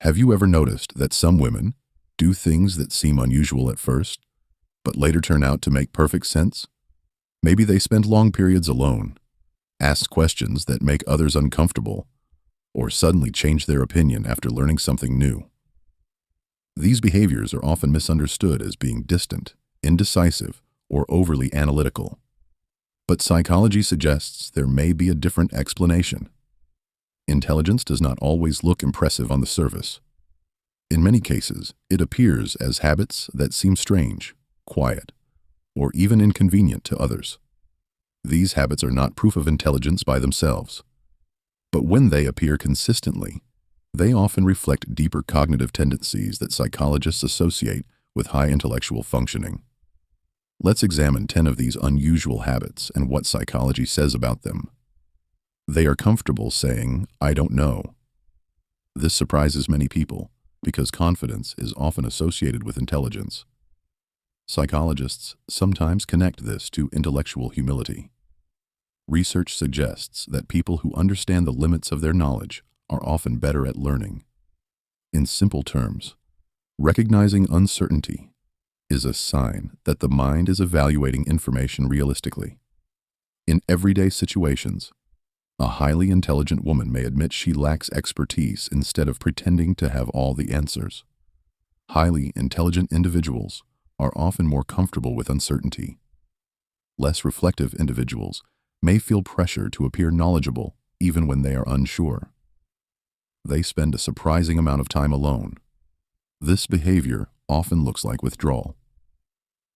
Have you ever noticed that some women do things that seem unusual at first, but later turn out to make perfect sense? Maybe they spend long periods alone, ask questions that make others uncomfortable, or suddenly change their opinion after learning something new. These behaviors are often misunderstood as being distant, indecisive, or overly analytical. But psychology suggests there may be a different explanation. Intelligence does not always look impressive on the surface. In many cases, it appears as habits that seem strange, quiet, or even inconvenient to others. These habits are not proof of intelligence by themselves. But when they appear consistently, they often reflect deeper cognitive tendencies that psychologists associate with high intellectual functioning. Let's examine 10 of these unusual habits and what psychology says about them. They are comfortable saying, "I don't know." This surprises many people because confidence is often associated with intelligence. Psychologists sometimes connect this to intellectual humility. Research suggests that people who understand the limits of their knowledge are often better at learning. In simple terms, recognizing uncertainty is a sign that the mind is evaluating information realistically. In everyday situations, a highly intelligent woman may admit she lacks expertise instead of pretending to have all the answers. Highly intelligent individuals are often more comfortable with uncertainty. Less reflective individuals may feel pressure to appear knowledgeable even when they are unsure. They spend a surprising amount of time alone. This behavior often looks like withdrawal.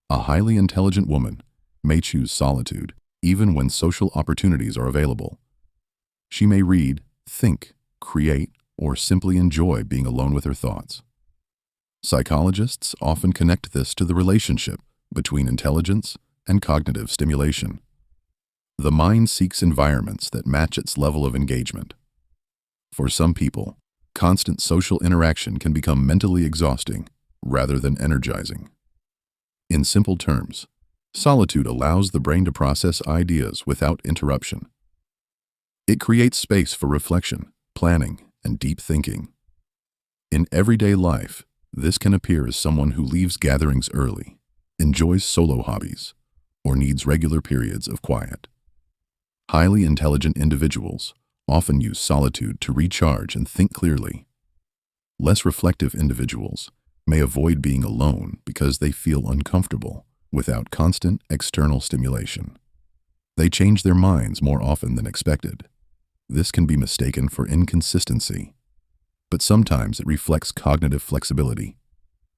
A highly intelligent woman may choose solitude even when social opportunities are available. She may read, think, create, or simply enjoy being alone with her thoughts. Psychologists often connect this to the relationship between intelligence and cognitive stimulation. The mind seeks environments that match its level of engagement. For some people, constant social interaction can become mentally exhausting rather than energizing. In simple terms, solitude allows the brain to process ideas without interruption. It creates space for reflection, planning, and deep thinking. In everyday life, this can appear as someone who leaves gatherings early, enjoys solo hobbies, or needs regular periods of quiet. Highly intelligent individuals often use solitude to recharge and think clearly. Less reflective individuals may avoid being alone because they feel uncomfortable without constant external stimulation. They change their minds more often than expected. This can be mistaken for inconsistency, but sometimes it reflects cognitive flexibility.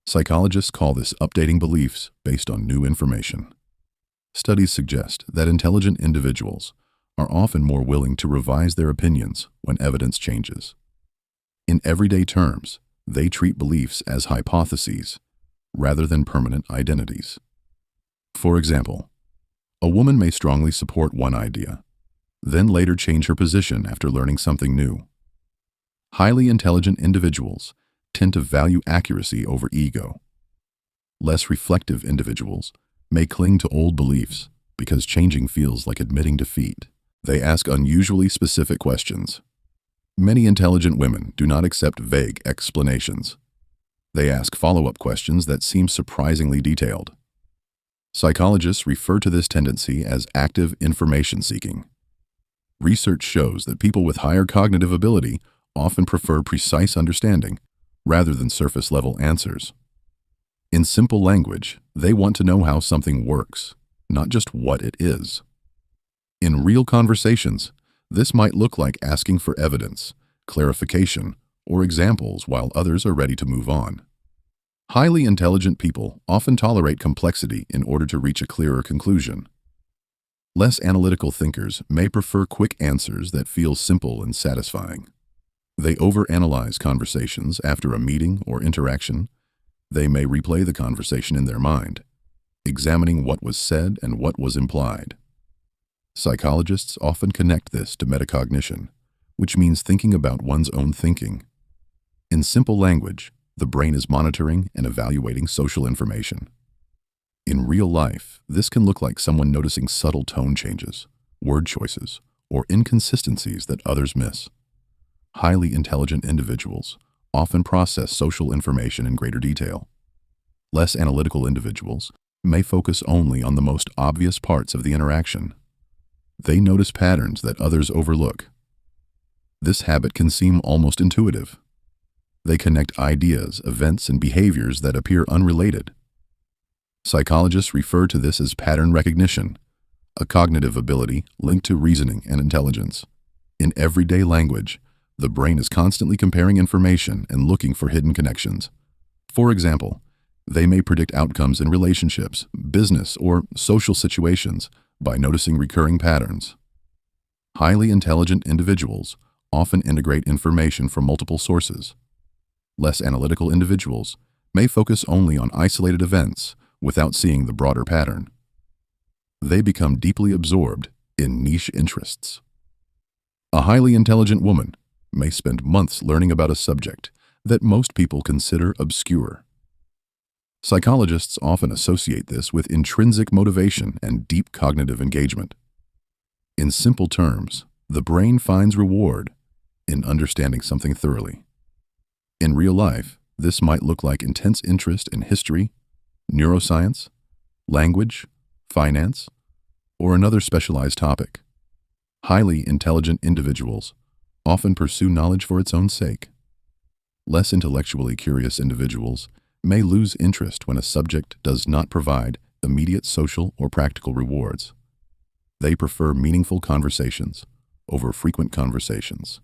Psychologists call this updating beliefs based on new information. Studies suggest that intelligent individuals are often more willing to revise their opinions when evidence changes. In everyday terms, they treat beliefs as hypotheses rather than permanent identities. For example, a woman may strongly support one idea, then later change her position after learning something new. Highly intelligent individuals tend to value accuracy over ego. Less reflective individuals may cling to old beliefs because changing feels like admitting defeat. They ask unusually specific questions. Many intelligent women do not accept vague explanations. They ask follow-up questions that seem surprisingly detailed. Psychologists refer to this tendency as active information seeking. Research shows that people with higher cognitive ability often prefer precise understanding rather than surface-level answers. In simple language, they want to know how something works, not just what it is. In real conversations, this might look like asking for evidence, clarification, or examples while others are ready to move on. Highly intelligent people often tolerate complexity in order to reach a clearer conclusion. Less analytical thinkers may prefer quick answers that feel simple and satisfying. They overanalyze conversations after a meeting or interaction. They may replay the conversation in their mind, examining what was said and what was implied. Psychologists often connect this to metacognition, which means thinking about one's own thinking. In simple language, the brain is monitoring and evaluating social information. In real life, this can look like someone noticing subtle tone changes, word choices, or inconsistencies that others miss. Highly intelligent individuals often process social information in greater detail. Less analytical individuals may focus only on the most obvious parts of the interaction. They notice patterns that others overlook. This habit can seem almost intuitive. They connect ideas, events, and behaviors that appear unrelated. Psychologists refer to this as pattern recognition, a cognitive ability linked to reasoning and intelligence. In everyday language, the brain is constantly comparing information and looking for hidden connections. For example, they may predict outcomes in relationships, business, or social situations by noticing recurring patterns. Highly intelligent individuals often integrate information from multiple sources. Less analytical individuals may focus only on isolated events without seeing the broader pattern. They become deeply absorbed in niche interests. A highly intelligent woman may spend months learning about a subject that most people consider obscure. Psychologists often associate this with intrinsic motivation and deep cognitive engagement. In simple terms, the brain finds reward in understanding something thoroughly. In real life, this might look like intense interest in history, neuroscience, language, finance, or another specialized topic. Highly intelligent individuals often pursue knowledge for its own sake. Less intellectually curious individuals may lose interest when a subject does not provide immediate social or practical rewards. They prefer meaningful conversations over frequent conversations.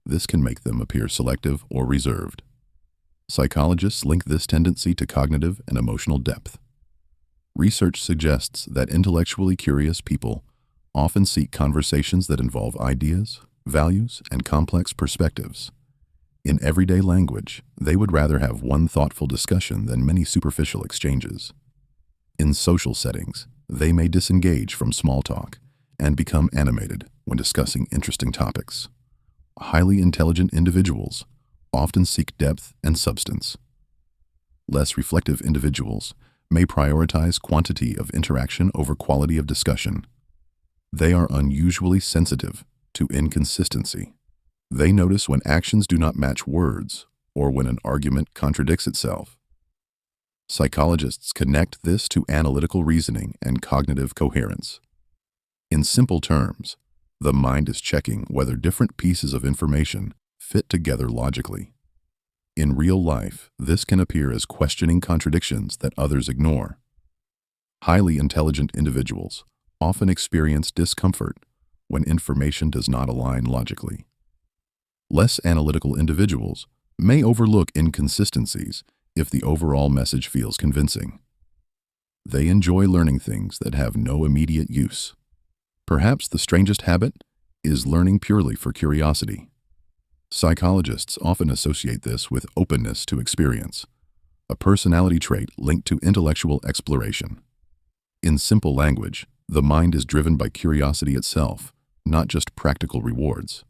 This can make them appear selective or reserved. Psychologists link this tendency to cognitive and emotional depth. Research suggests that intellectually curious people often seek conversations that involve ideas, values, and complex perspectives. In everyday language, they would rather have one thoughtful discussion than many superficial exchanges. In social settings, they may disengage from small talk and become animated when discussing interesting topics. Highly intelligent individuals often seek depth and substance. Less reflective individuals may prioritize quantity of interaction over quality of discussion. They are unusually sensitive to inconsistency. They notice when actions do not match words or when an argument contradicts itself. Psychologists connect this to analytical reasoning and cognitive coherence. In simple terms, the mind is checking whether different pieces of information fit together logically. In real life, this can appear as questioning contradictions that others ignore. Highly intelligent individuals often experience discomfort when information does not align logically. Less analytical individuals may overlook inconsistencies if the overall message feels convincing. They enjoy learning things that have no immediate use. Perhaps the strangest habit is learning purely for curiosity. Psychologists often associate this with openness to experience, a personality trait linked to intellectual exploration. In simple language, the mind is driven by curiosity itself, not just practical rewards.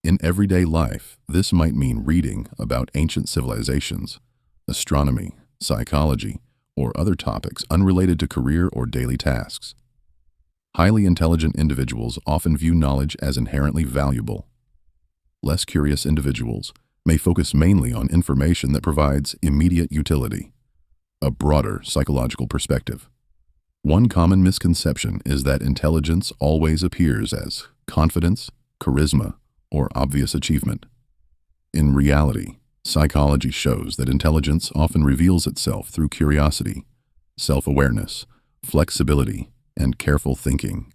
In everyday life, this might mean reading about ancient civilizations, astronomy, psychology, or other topics unrelated to career or daily tasks. Highly intelligent individuals often view knowledge as inherently valuable. Less curious individuals may focus mainly on information that provides immediate utility, a broader psychological perspective. One common misconception is that intelligence always appears as confidence, charisma, or obvious achievement. In reality, psychology shows that intelligence often reveals itself through curiosity, self-awareness, flexibility, and careful thinking.